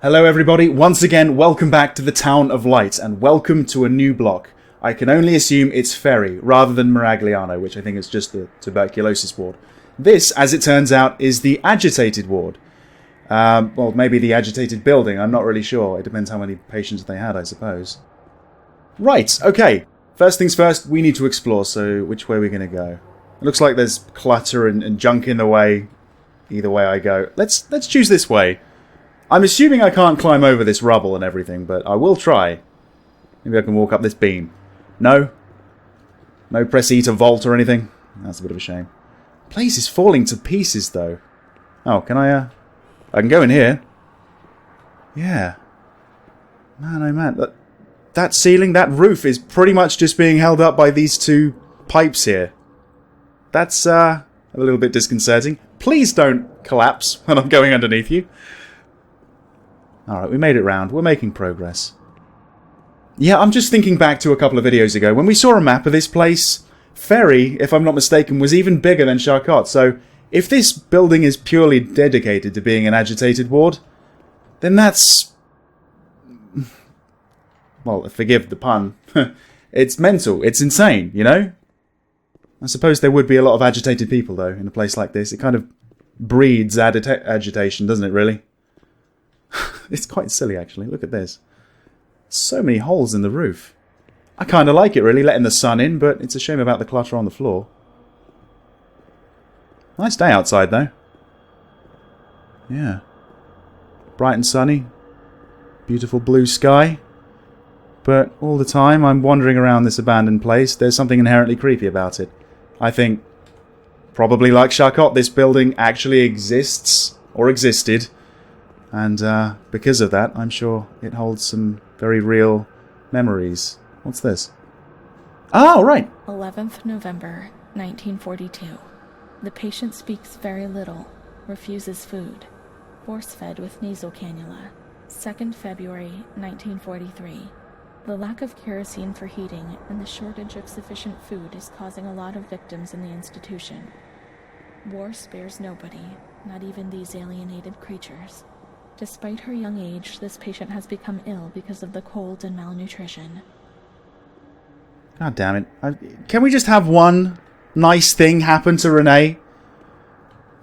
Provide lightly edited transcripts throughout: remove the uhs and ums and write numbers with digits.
Hello everybody, once again welcome back to the Town of Light and welcome to a new block. I can only assume it's Ferri rather than Miragliano, which I think is just the tuberculosis ward. This, as it turns out, is the Agitated Ward. Well, maybe the Agitated Building, I'm not really sure. It depends how many patients they had, I suppose. Right, okay. First things first, we need to explore, so which way are we going to go? It looks like there's clutter and junk in the way. Either way I go. Let's choose this way. I'm assuming I can't climb over this rubble and everything, but I will try. Maybe I can walk up this beam. No? No press E to vault or anything? That's a bit of a shame. The place is falling to pieces, though. Oh, can I can go in here. Yeah. Man, oh man. That ceiling, that roof is pretty much just being held up by these two pipes here. That's, a little bit disconcerting. Please don't collapse when I'm going underneath you. Alright, we made it round. We're making progress. Yeah, I'm just thinking back to a couple of videos ago. When we saw a map of this place, Ferri, if I'm not mistaken, was even bigger than Charcot. So, if this building is purely dedicated to being an agitated ward, then that's... well, forgive the pun. It's mental. It's insane, you know? I suppose there would be a lot of agitated people, though, in a place like this. It kind of breeds agitation, doesn't it, really? It's quite silly, actually. Look at this. So many holes in the roof. I kind of like it, really, letting the sun in, but it's a shame about the clutter on the floor. Nice day outside, though. Yeah. Bright and sunny. Beautiful blue sky. But all the time I'm wandering around this abandoned place, there's something inherently creepy about it. I think, probably like Charcot, this building actually exists, or existed. And because of that, I'm sure it holds some very real memories. What's this? Oh, right. 11th November, 1942. The patient speaks very little, refuses food, force-fed with nasal cannula. 2nd February, 1943. The lack of kerosene for heating and the shortage of sufficient food is causing a lot of victims in the institution. War spares nobody, not even these alienated creatures. Despite her young age, this patient has become ill because of the cold and malnutrition. God damn it. Can we just have one nice thing happen to Renee?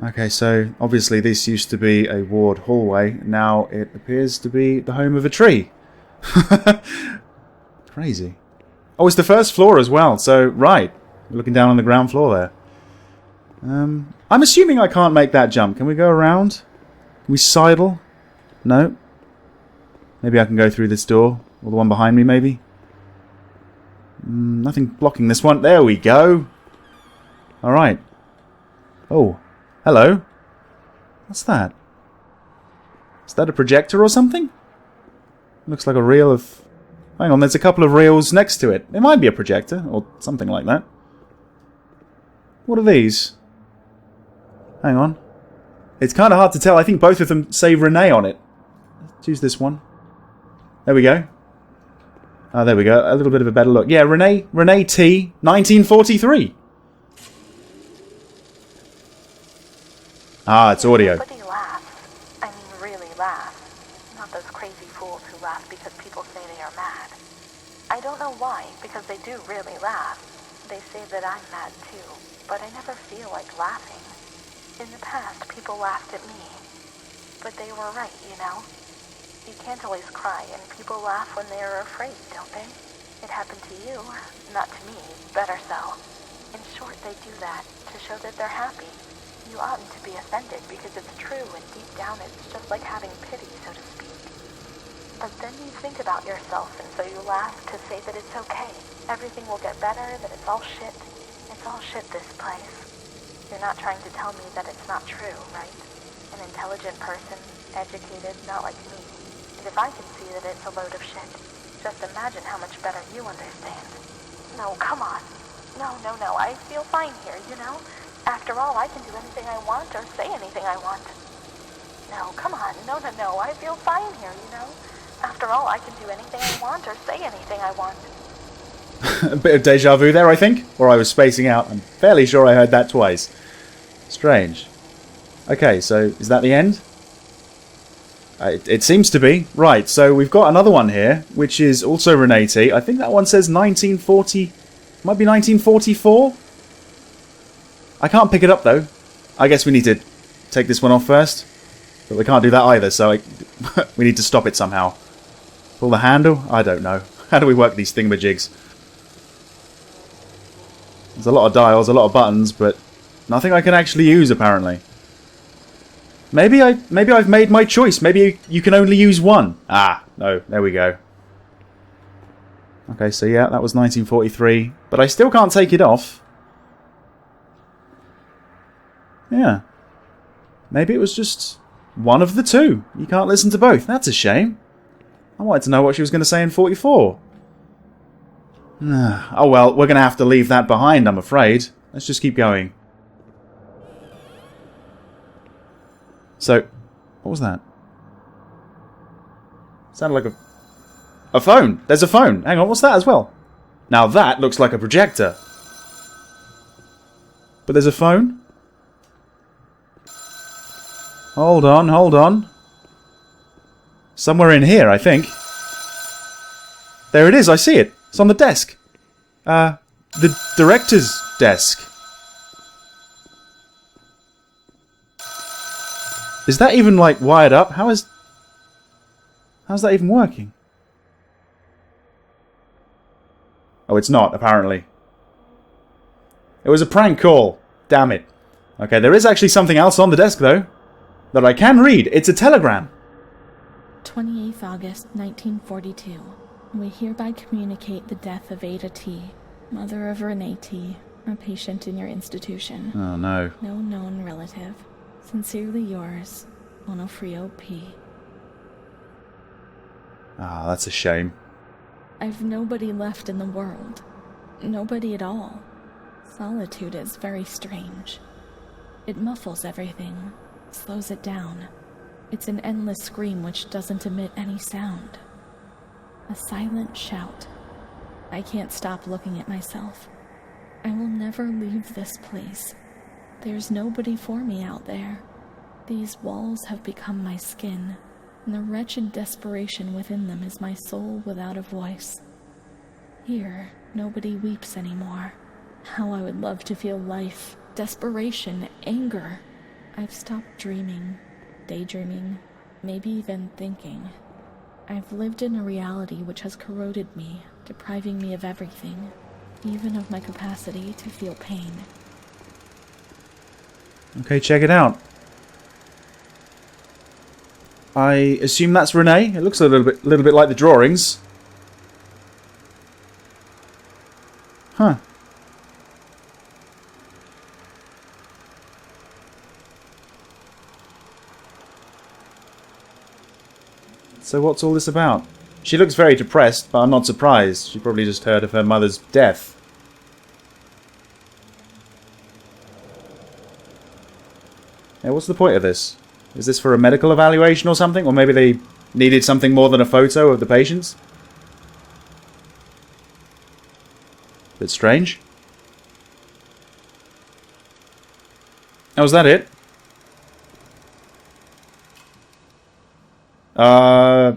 Okay, so obviously this used to be a ward hallway. Now it appears to be the home of a tree. Crazy. Oh, it's the first floor as well. So, right. We're looking down on the ground floor there. I'm assuming I can't make that jump. Can we go around? Can we sidle? No. Maybe I can go through this door. Or the one behind me, maybe. Nothing blocking this one. There we go. Alright. Oh. Hello. What's that? Is that a projector or something? Looks like a reel of... hang on, there's a couple of reels next to it. It might be a projector, or something like that. What are these? Hang on. It's kind of hard to tell. I think both of them say Renee on it. Let's use this one. There we go. Oh, there we go. A little bit of a better look. Yeah, Renee T, 1943. Ah, it's audio. Nobody laughs. I mean, really laughs. Not those crazy fools who laugh because people say they are mad. I don't know why, because they do really laugh. They say that I'm mad too, but I never feel like laughing. In the past, people laughed at me. But they were right, you know? You can't always cry, and people laugh when they are afraid, don't they? It happened to you, not to me, better so. In short, they do that to show that they're happy. You oughtn't to be offended because it's true, and deep down it's just like having pity, so to speak. But then you think about yourself, and so you laugh to say that it's okay. Everything will get better, that it's all shit. It's all shit, this place. You're not trying to tell me that it's not true, right? An intelligent person, educated, not like me. And if I can see that it's a load of shit, just imagine how much better you understand. No, come on. No, I feel fine here, you know? After all, I can do anything I want or say anything I want. No, come on. No, I feel fine here, you know? After all, I can do anything I want or say anything I want. A bit of deja vu there, I think. Or I was spacing out. I'm fairly sure I heard that twice. Strange. Okay, so is that the end? It seems to be. Right, so we've got another one here, which is also Renée. I think that one says 1940... Might be 1944? I can't pick it up, though. I guess we need to take this one off first. But we can't do that either, so we need to stop it somehow. Pull the handle? I don't know. How do we work these thingamajigs? There's a lot of dials, a lot of buttons, but nothing I can actually use, apparently. Maybe I've made my choice. Maybe you can only use one. Ah, no. There we go. Okay, so yeah, that was 1943. But I still can't take it off. Yeah. Maybe it was just one of the two. You can't listen to both. That's a shame. I wanted to know what she was going to say in 44. Oh well, we're going to have to leave that behind, I'm afraid. Let's just keep going. So, what was that? Sounded like a phone. There's a phone. Hang on, what's that as well? Now that looks like a projector. But there's a phone? Hold on, hold on. Somewhere in here, I think. There it is, I see it. It's on the desk. The director's desk. Is that even, like, wired up? How's that even working? Oh, it's not, apparently. It was a prank call. Damn it. Okay, there is actually something else on the desk, though, that I can read. It's a telegram. 28th August, 1942. We hereby communicate the death of Ada T., mother of Renee T., a patient in your institution. Oh, no. No known relative. Sincerely yours, Onofrio P. Ah, that's a shame. I've nobody left in the world. Nobody at all. Solitude is very strange. It muffles everything, slows it down. It's an endless scream which doesn't emit any sound. A silent shout. I can't stop looking at myself. I will never leave this place. There's nobody for me out there. These walls have become my skin, and the wretched desperation within them is my soul without a voice. Here, nobody weeps anymore. How I would love to feel life, desperation, anger. I've stopped dreaming, daydreaming, maybe even thinking. I've lived in a reality which has corroded me, depriving me of everything, even of my capacity to feel pain. Okay, check it out. I assume that's Renee. It looks a little bit like the drawings. Huh. So what's all this about? She looks very depressed, but I'm not surprised. She probably just heard of her mother's death. Yeah, what's the point of this? Is this for a medical evaluation or something? Or maybe they needed something more than a photo of the patients? Bit strange. Oh, was that it?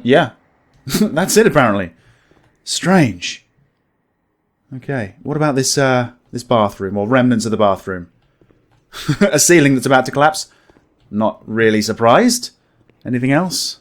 Yeah. That's it, apparently. Strange. Okay, what about this, this bathroom, or remnants of the bathroom? A ceiling that's about to collapse? Not really surprised. Anything else?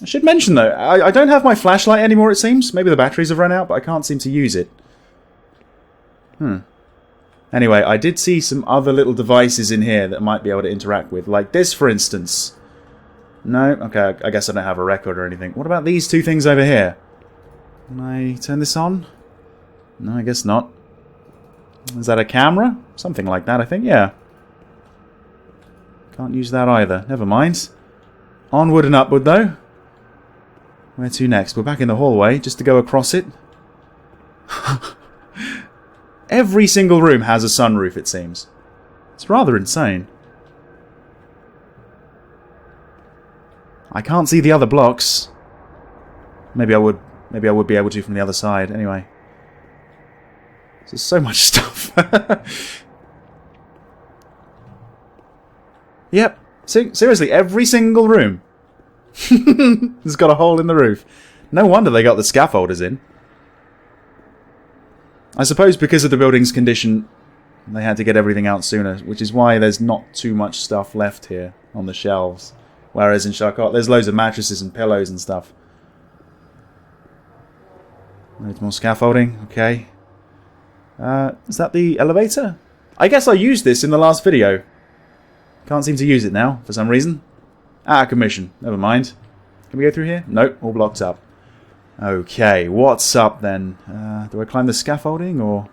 I should mention, though, I don't have my flashlight anymore, it seems. Maybe the batteries have run out, but I can't seem to use it. Anyway, I did see some other little devices in here that I might be able to interact with. Like this, for instance. No? Okay, I guess I don't have a record or anything. What about these two things over here? Can I turn this on? No, I guess not. Is that a camera? Something like that, I think, yeah. Can't use that either. Never mind. Onward and upward, though. Where to next? We're back in the hallway, just to go across it. Every single room has a sunroof, it seems. It's rather insane. I can't see the other blocks. Maybe I would be able to from the other side. Anyway. There's so much stuff. Yep. Seriously, every single room has got a hole in the roof. No wonder they got the scaffolders in. I suppose because of the building's condition, they had to get everything out sooner, which is why there's not too much stuff left here on the shelves. Whereas in Charcot, there's loads of mattresses and pillows and stuff. Loads more scaffolding, okay. Is that the elevator? I guess I used this in the last video. Can't seem to use it now, for some reason. Out of commission. Never mind. Can we go through here? Nope, all blocked up. Okay, what's up then? Do I climb the scaffolding or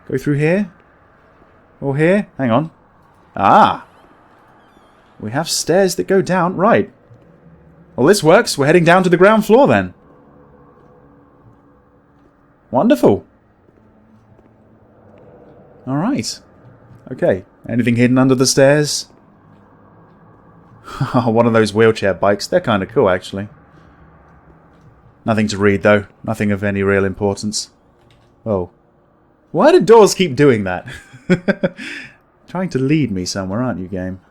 go through here? Or here? Hang on. Ah! We have stairs that go down. Right. Well, this works. We're heading down to the ground floor then. Wonderful. Alright. Okay. Anything hidden under the stairs? One of those wheelchair bikes. They're kind of cool, actually. Nothing to read, though. Nothing of any real importance. Oh. Why do doors keep doing that? Trying to lead me somewhere, aren't you, game?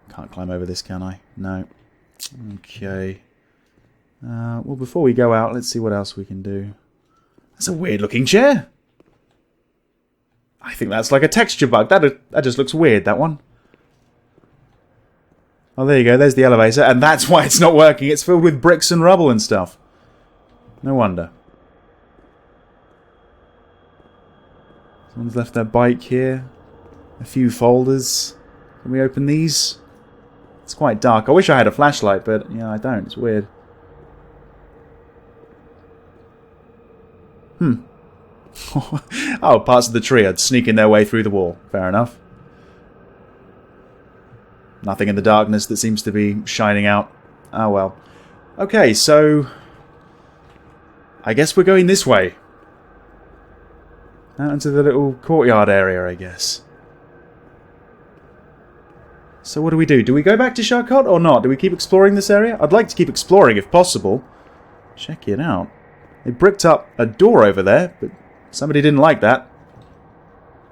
Can't climb over this, can I? No. Okay. Well, before we go out, let's see what else we can do. That's a weird-looking chair. I think that's like a texture bug. That just looks weird, that one. Oh, there you go. There's the elevator. And that's why it's not working. It's filled with bricks and rubble and stuff. No wonder. Someone's left their bike here. A few folders. Can we open these? It's quite dark. I wish I had a flashlight, but yeah, I don't. It's weird. Oh, parts of the tree are sneaking their way through the wall. Fair enough. Nothing in the darkness that seems to be shining out. Oh well. Okay, so I guess we're going this way. Out into the little courtyard area, I guess. So what do we do? Do we go back to Charcot or not? Do we keep exploring this area? I'd like to keep exploring if possible. Check it out. They bricked up a door over there, but somebody didn't like that.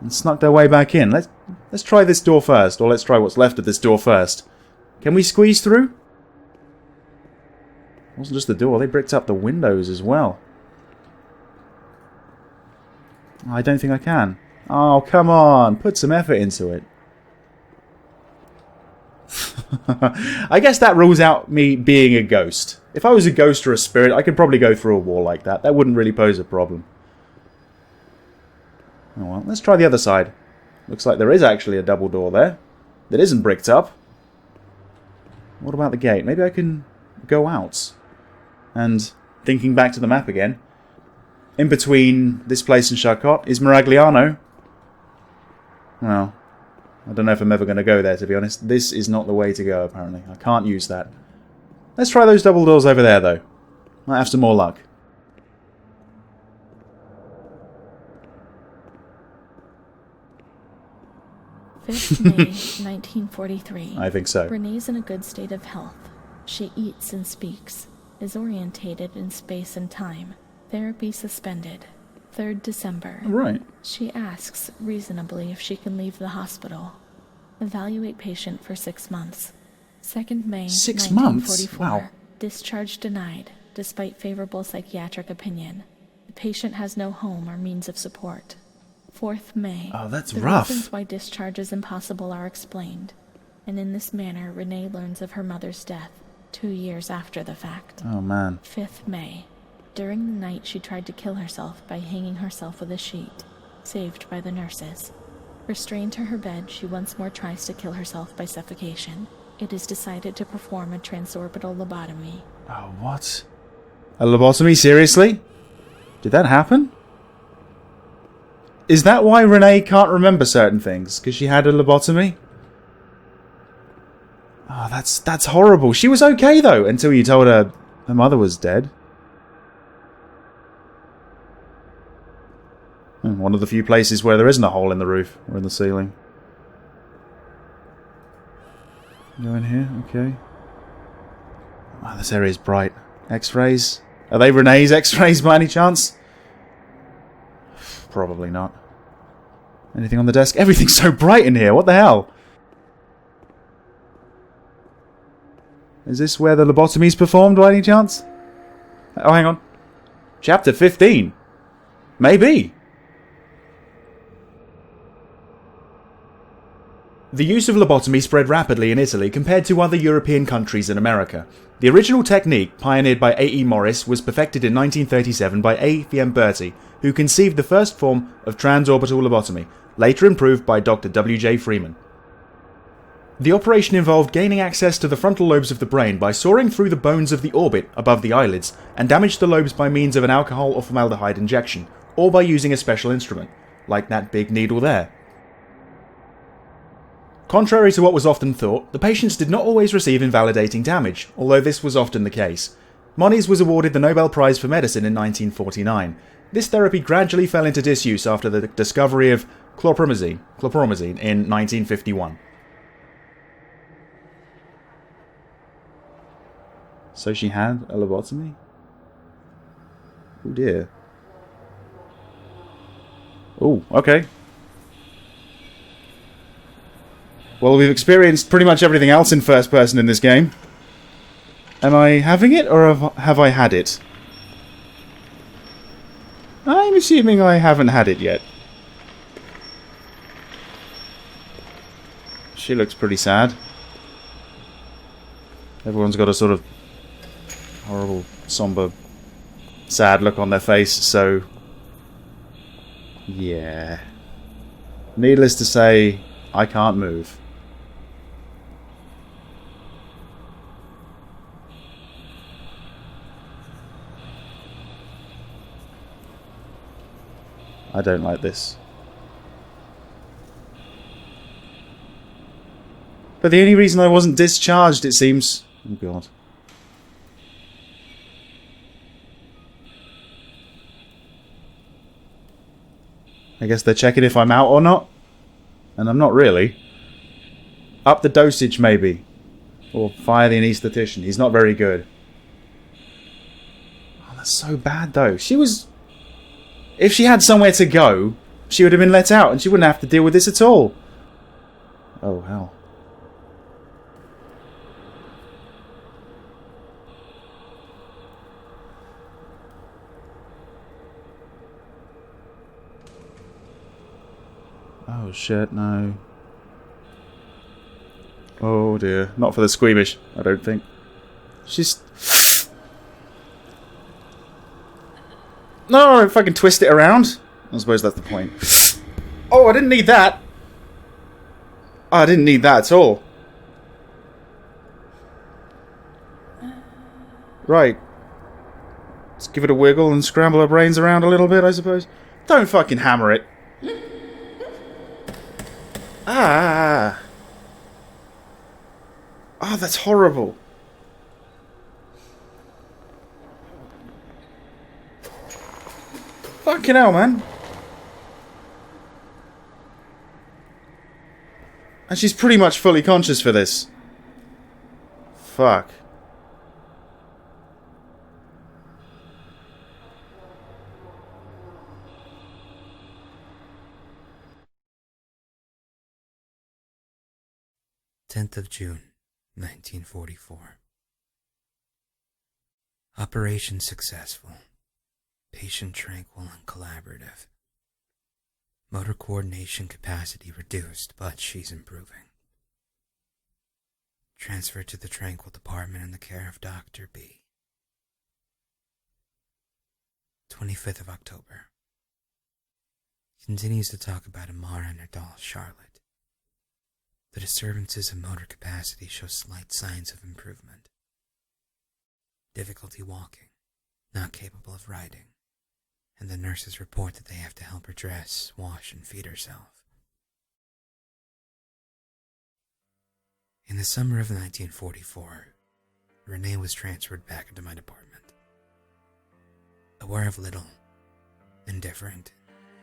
And snuck their way back in. Let's try this door first, or let's try what's left of this door first. Can we squeeze through? It wasn't just the door, they bricked up the windows as well. I don't think I can. Oh, come on, put some effort into it. I guess that rules out me being a ghost. If I was a ghost or a spirit, I could probably go through a wall like that. That wouldn't really pose a problem. Oh well, let's try the other side. Looks like there is actually a double door there that isn't bricked up. What about the gate? Maybe I can go out. And thinking back to the map again, in between this place and Charcot is Maragliano. Well, I don't know if I'm ever going to go there, to be honest. This is not the way to go, apparently. I can't use that. Let's try those double doors over there, though. Might have some more luck. May 1943. I think so. Renee's in a good state of health. She eats and speaks, is orientated in space and time. Therapy suspended. 3rd December. Right. She asks, reasonably, if she can leave the hospital. Evaluate patient for 6 months. 2nd May 6 months? 1944. Wow. Discharge denied, despite favorable psychiatric opinion. The patient has no home or means of support. 4th May. Oh, that's the rough. reasons why discharge is impossible are explained, and in this manner Renee learns of her mother's death 2 years after the fact. Oh, man. 5th May. During the night she tried to kill herself by hanging herself with a sheet, saved by the nurses. Restrained to her bed, she once more tries to kill herself by suffocation. It is decided to perform a transorbital lobotomy. Oh, what? A lobotomy? Seriously? Did that happen? Is that why Renee can't remember certain things? Because she had a lobotomy? Oh, that's horrible. She was okay, though, until you told her her mother was dead. One of the few places where there isn't a hole in the roof or in the ceiling. Go in here, okay. Wow, this area is bright. X-rays? Are they Renee's X-rays by any chance? Probably not. Anything on the desk? Everything's so bright in here, what the hell? Is this where the lobotomy is performed by any chance? Oh, hang on. Chapter 15. Maybe. The use of lobotomy spread rapidly in Italy compared to other European countries and America. The original technique, pioneered by A. E. Morris, was perfected in 1937 by A. Fiamberti, who conceived the first form of transorbital lobotomy, later improved by Dr. W. J. Freeman. The operation involved gaining access to the frontal lobes of the brain by sawing through the bones of the orbit above the eyelids and damage the lobes by means of an alcohol or formaldehyde injection, or by using a special instrument, like that big needle there. Contrary to what was often thought, the patients did not always receive invalidating damage, although this was often the case. Moniz was awarded the Nobel Prize for Medicine in 1949. This therapy gradually fell into disuse after the discovery of chlorpromazine in 1951. So she had a lobotomy? Oh dear. Oh, okay. Well, we've experienced pretty much everything else in first person in this game. Am I having it, or have I had it? I'm assuming I haven't had it yet. She looks pretty sad. Everyone's got a sort of horrible, somber, sad look on their face, so... yeah. Needless to say, I can't move. I don't like this. But the only reason I wasn't discharged, it seems... oh god. I guess they're checking if I'm out or not. And I'm not really. Up the dosage, maybe. Or fire the anaesthetician. He's not very good. Oh, that's so bad, though. She was... if she had somewhere to go, she would have been let out and she wouldn't have to deal with this at all. Oh, hell. Oh, shit, no. Oh, dear. Not for the squeamish, I don't think. She's... no, if I can twist it around. I suppose that's the point. Oh, I didn't need that. Oh, I didn't need that at all. Right. Let's give it a wiggle and scramble our brains around a little bit, I suppose. Don't fucking hammer it. Ah. Oh, that's horrible. Fucking hell, man. And she's pretty much fully conscious for this. Fuck. June 1944. Operation successful. Patient tranquil and collaborative. Motor coordination capacity reduced, but she's improving. Transferred to the tranquil department in the care of Dr. B. 25th of October. Continues to talk about Amara and her doll, Charlotte. The disturbances of motor capacity show slight signs of improvement. Difficulty walking, not capable of riding, and the nurses report that they have to help her dress, wash, and feed herself. In the summer of 1944, Renee was transferred back into my department. Aware of little, indifferent,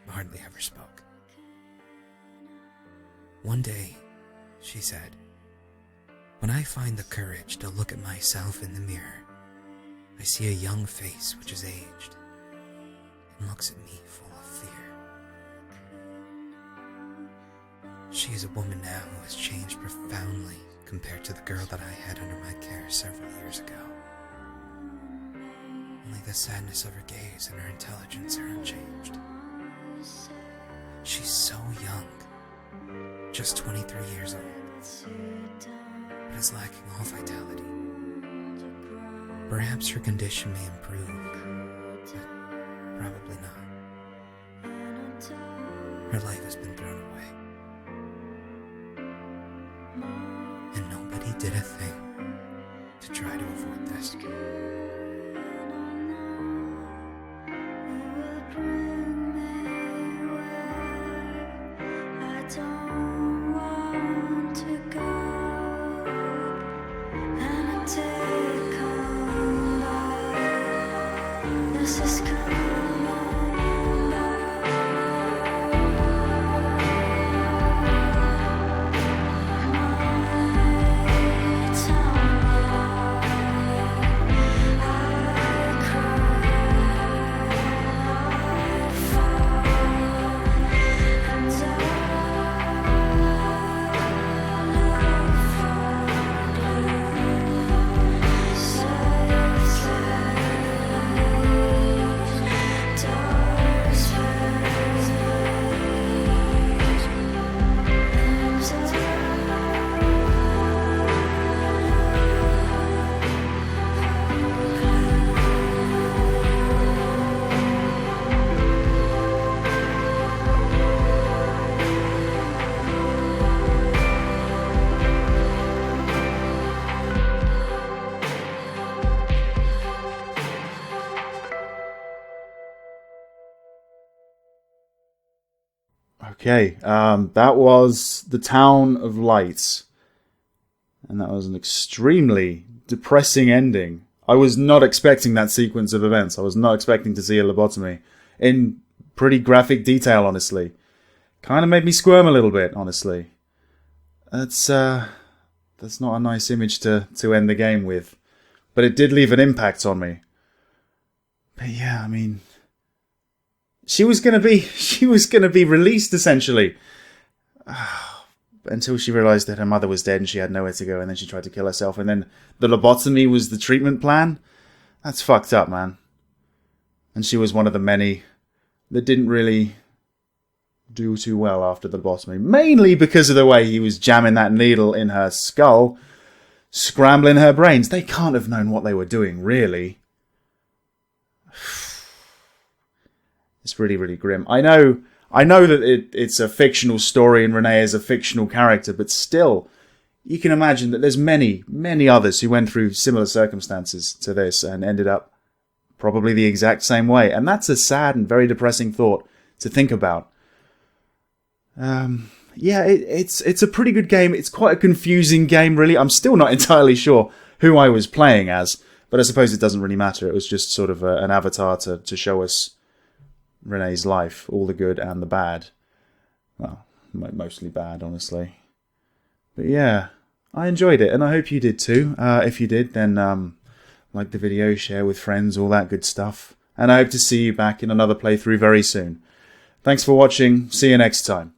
hardly ever spoke. One day, she said, "When I find the courage to look at myself in the mirror, I see a young face which is aged and looks at me full of fear. She is a woman now who has changed profoundly, compared to the girl that I had under my care several years ago. Only the sadness of her gaze and her intelligence are unchanged. She's so young, just 23 years old, but is lacking all vitality. Perhaps her condition may improve, but probably not. Her life has been thrown away, and nobody did a thing to try to avoid this. Okay, that was The Town of Light. And that was an extremely depressing ending. I was not expecting that sequence of events. I was not expecting to see a lobotomy in pretty graphic detail, honestly. Kind of made me squirm a little bit, honestly. That's not a nice image to end the game with. But it did leave an impact on me. But yeah, I mean, she was gonna be released essentially, until she realised that her mother was dead and she had nowhere to go, and then she tried to kill herself, and then the lobotomy was the treatment plan. That's fucked up, man. And she was one of the many that didn't really do too well after the lobotomy, mainly because of the way he was jamming that needle in her skull, scrambling her brains. They can't have known what they were doing, really. It's really, really grim. I know that it's a fictional story and Renee is a fictional character, but still, you can imagine that there's many, many others who went through similar circumstances to this and ended up probably the exact same way. And that's a sad and very depressing thought to think about. Yeah, it's a pretty good game. It's quite a confusing game, really. I'm still not entirely sure who I was playing as, but I suppose it doesn't really matter. It was just sort of an avatar to show us Renee's life, all the good and the bad. Well, mostly bad, honestly. But yeah, I enjoyed it, and I hope you did too. If you did, then like the video, share with friends, all that good stuff. And I hope to see you back in another playthrough very soon. Thanks for watching. See you next time.